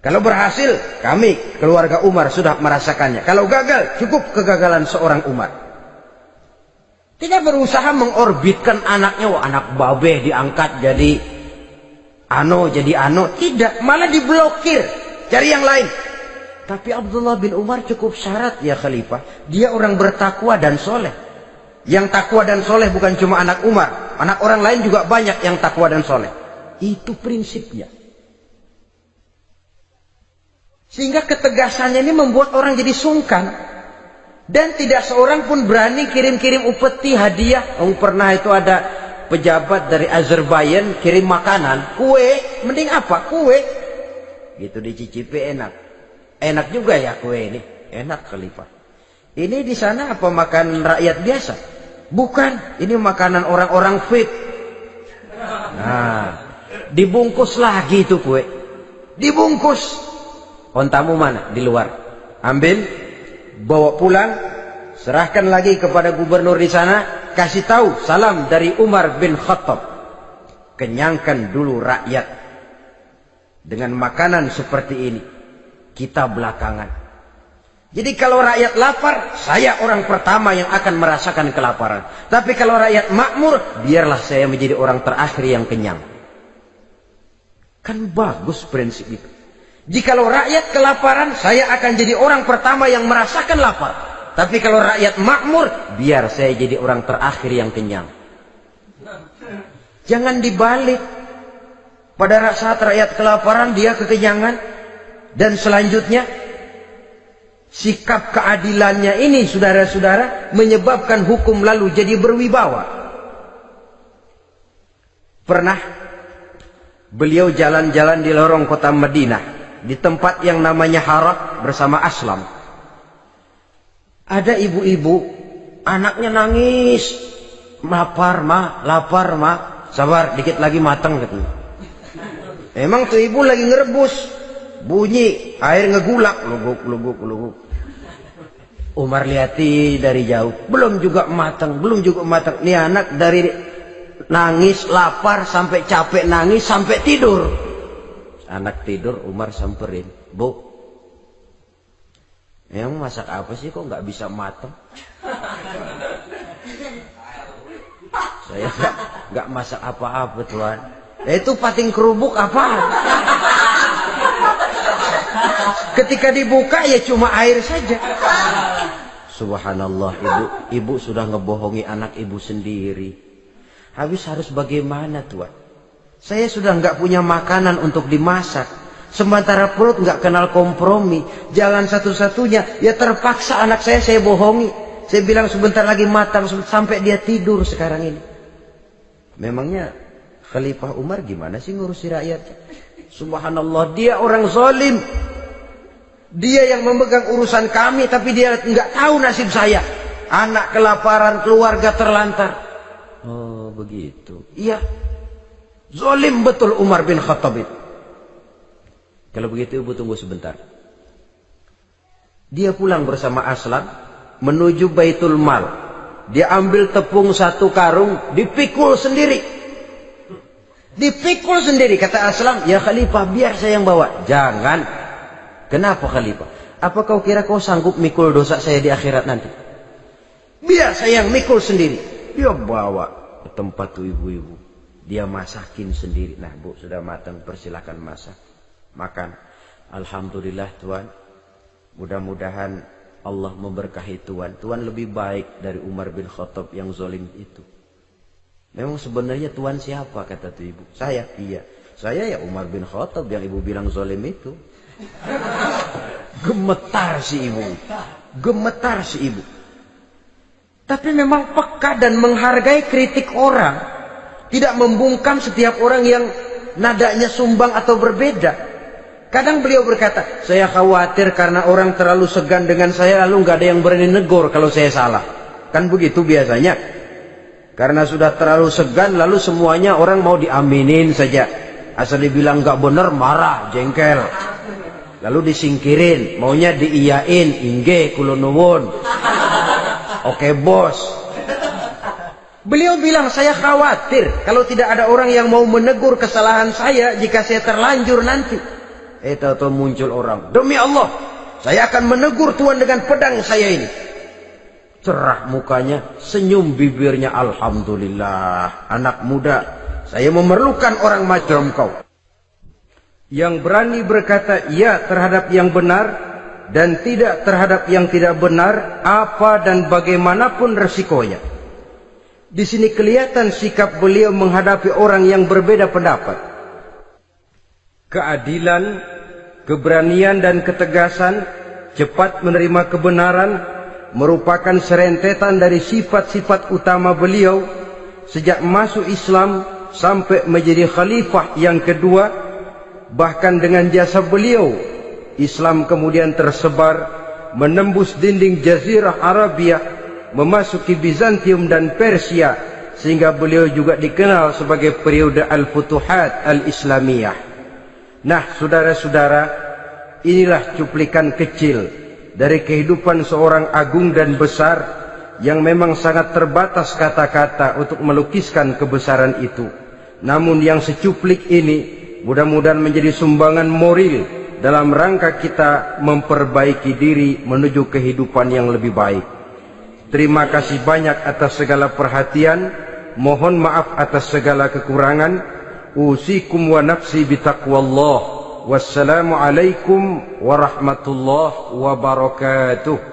Kalau berhasil, kami keluarga Umar sudah merasakannya. Kalau gagal, cukup kegagalan seorang Umar. Tidak berusaha mengorbitkan anaknya. Wah, anak babe diangkat jadi jadi ano. Tidak, malah diblokir. Cari yang lain. Tapi Abdullah bin Umar cukup syarat ya khalifah. Dia orang bertakwa dan soleh. Yang takwa dan soleh bukan cuma anak Umar. Anak orang lain juga banyak yang takwa dan soleh. Itu prinsipnya. Sehingga ketegasannya ini membuat orang jadi sungkan. Dan tidak seorang pun berani kirim-kirim upeti hadiah. Pernah itu ada pejabat dari Azerbaijan kirim makanan. Kue, mending apa? Kue. Gitu dicicipi enak. Enak juga ya kue ini. Enak khalifah. Ini di sana apa makan rakyat biasa? Bukan. Ini makanan orang-orang fit. Nah, dibungkus lagi itu kue. Dibungkus. Ontamu mana? Di luar. Ambil, bawa pulang, serahkan lagi kepada gubernur di sana, kasih tahu salam dari Umar bin Khattab. Kenyangkan dulu rakyat dengan makanan seperti ini. Kita belakangan. Jadi kalau rakyat lapar, saya orang pertama yang akan merasakan kelaparan. Tapi kalau rakyat makmur, biarlah saya menjadi orang terakhir yang kenyang. Kan bagus prinsip itu. Jikalau rakyat kelaparan, saya akan jadi orang pertama yang merasakan lapar. Tapi kalau rakyat makmur, biar saya jadi orang terakhir yang kenyang. Jangan dibalik. Pada saat rakyat kelaparan, dia kekenyangan. Dan selanjutnya, sikap keadilannya ini, saudara-saudara, menyebabkan hukum lalu jadi berwibawa. Pernah beliau jalan-jalan di lorong kota Madinah, di tempat yang namanya Harah bersama Aslam. Ada ibu-ibu, anaknya nangis, lapar ma, sabar dikit lagi matang katanya. Emang tuh ibu lagi ngerebus, bunyi air ngegulak, luguk. Umar lihati dari jauh, belum juga matang. Nih anak dari nangis, lapar, sampai capek nangis, sampai tidur. Anak tidur, Umar samperin, Bu, yang masak apa sih kok nggak bisa matang? Saya nggak masak apa-apa Tuhan. Itu pating kerubuk apa? Ketika dibuka ya cuma air saja. Subhanallah, ibu sudah ngebohongi anak ibu sendiri. Habis harus bagaimana Tuhan? Saya sudah nggak punya makanan untuk dimasak. Sementara perut nggak kenal kompromi. Jalan satu-satunya ya terpaksa anak saya bohongi. Saya bilang sebentar lagi matang sampai dia tidur sekarang ini. Memangnya Khalifah Umar gimana sih ngurusi rakyat? Subhanallah, dia orang zalim. Dia yang memegang urusan kami, tapi dia nggak tahu nasib saya. Anak kelaparan, keluarga terlantar. Oh begitu. Iya, zalim betul Umar bin Khattab itu. Kalau begitu ibu tunggu sebentar. Dia pulang bersama Aslam menuju Baitul Mal. Dia ambil tepung 1 karung, dipikul sendiri. Dipikul sendiri. Kata Aslam, ya Khalifah, biar saya yang bawa. Jangan. Kenapa Khalifah? Apa kau kira kau sanggup mikul dosa saya di akhirat nanti? Biar saya yang mikul sendiri. Dia bawa ke tempat tuh ibu-ibu. Dia masakin sendiri. Nah bu, sudah matang, persilahkan masak. Makan. Alhamdulillah Tuan. Mudah-mudahan Allah memberkahi Tuan. Tuan lebih baik dari Umar bin Khattab yang zalim itu. Memang sebenarnya Tuan siapa? Kata tuh ibu. Saya. Iya. Saya ya Umar bin Khattab yang ibu bilang zalim itu. Gemetar si ibu. Gemetar si ibu. Tapi memang peka dan menghargai kritik orang. Tidak membungkam setiap orang yang nadanya sumbang atau berbeda. Kadang beliau berkata, saya khawatir karena orang terlalu segan dengan saya, lalu nggak ada yang berani negor kalau saya salah. Kan begitu biasanya. Karena sudah terlalu segan, lalu semuanya orang mau diaminin saja. Asal dibilang nggak benar, marah, jengkel. Lalu disingkirin, maunya diiyain, inge kulonuwun. Oke bos. Beliau bilang, saya khawatir kalau tidak ada orang yang mau menegur kesalahan saya jika saya terlanjur nanti. Tahu-tahu muncul orang, demi Allah, saya akan menegur Tuan dengan pedang saya ini. Cerah mukanya, senyum bibirnya, alhamdulillah, anak muda, saya memerlukan orang macam kau. Yang berani berkata iya terhadap yang benar dan tidak terhadap yang tidak benar, apa dan bagaimanapun resikonya. Di sini kelihatan sikap beliau menghadapi orang yang berbeda pendapat. Keadilan, keberanian dan ketegasan, cepat menerima kebenaran merupakan serentetan dari sifat-sifat utama beliau sejak masuk Islam sampai menjadi khalifah yang kedua. Bahkan dengan jasa beliau, Islam kemudian tersebar, menembus dinding Jazirah Arabia, memasuki Bizantium dan Persia, sehingga beliau juga dikenal sebagai periode Al-Futuhat Al-Islamiyah. Nah, saudara-saudara, inilah cuplikan kecil dari kehidupan seorang agung dan besar yang memang sangat terbatas kata-kata untuk melukiskan kebesaran itu. Namun yang secuplik ini mudah-mudahan menjadi sumbangan moral dalam rangka kita memperbaiki diri menuju kehidupan yang lebih baik. Terima kasih banyak atas segala perhatian. Mohon maaf atas segala kekurangan. Usikum wa nafsi bitaqwallah. Wassalamualaikum warahmatullahi wabarakatuh.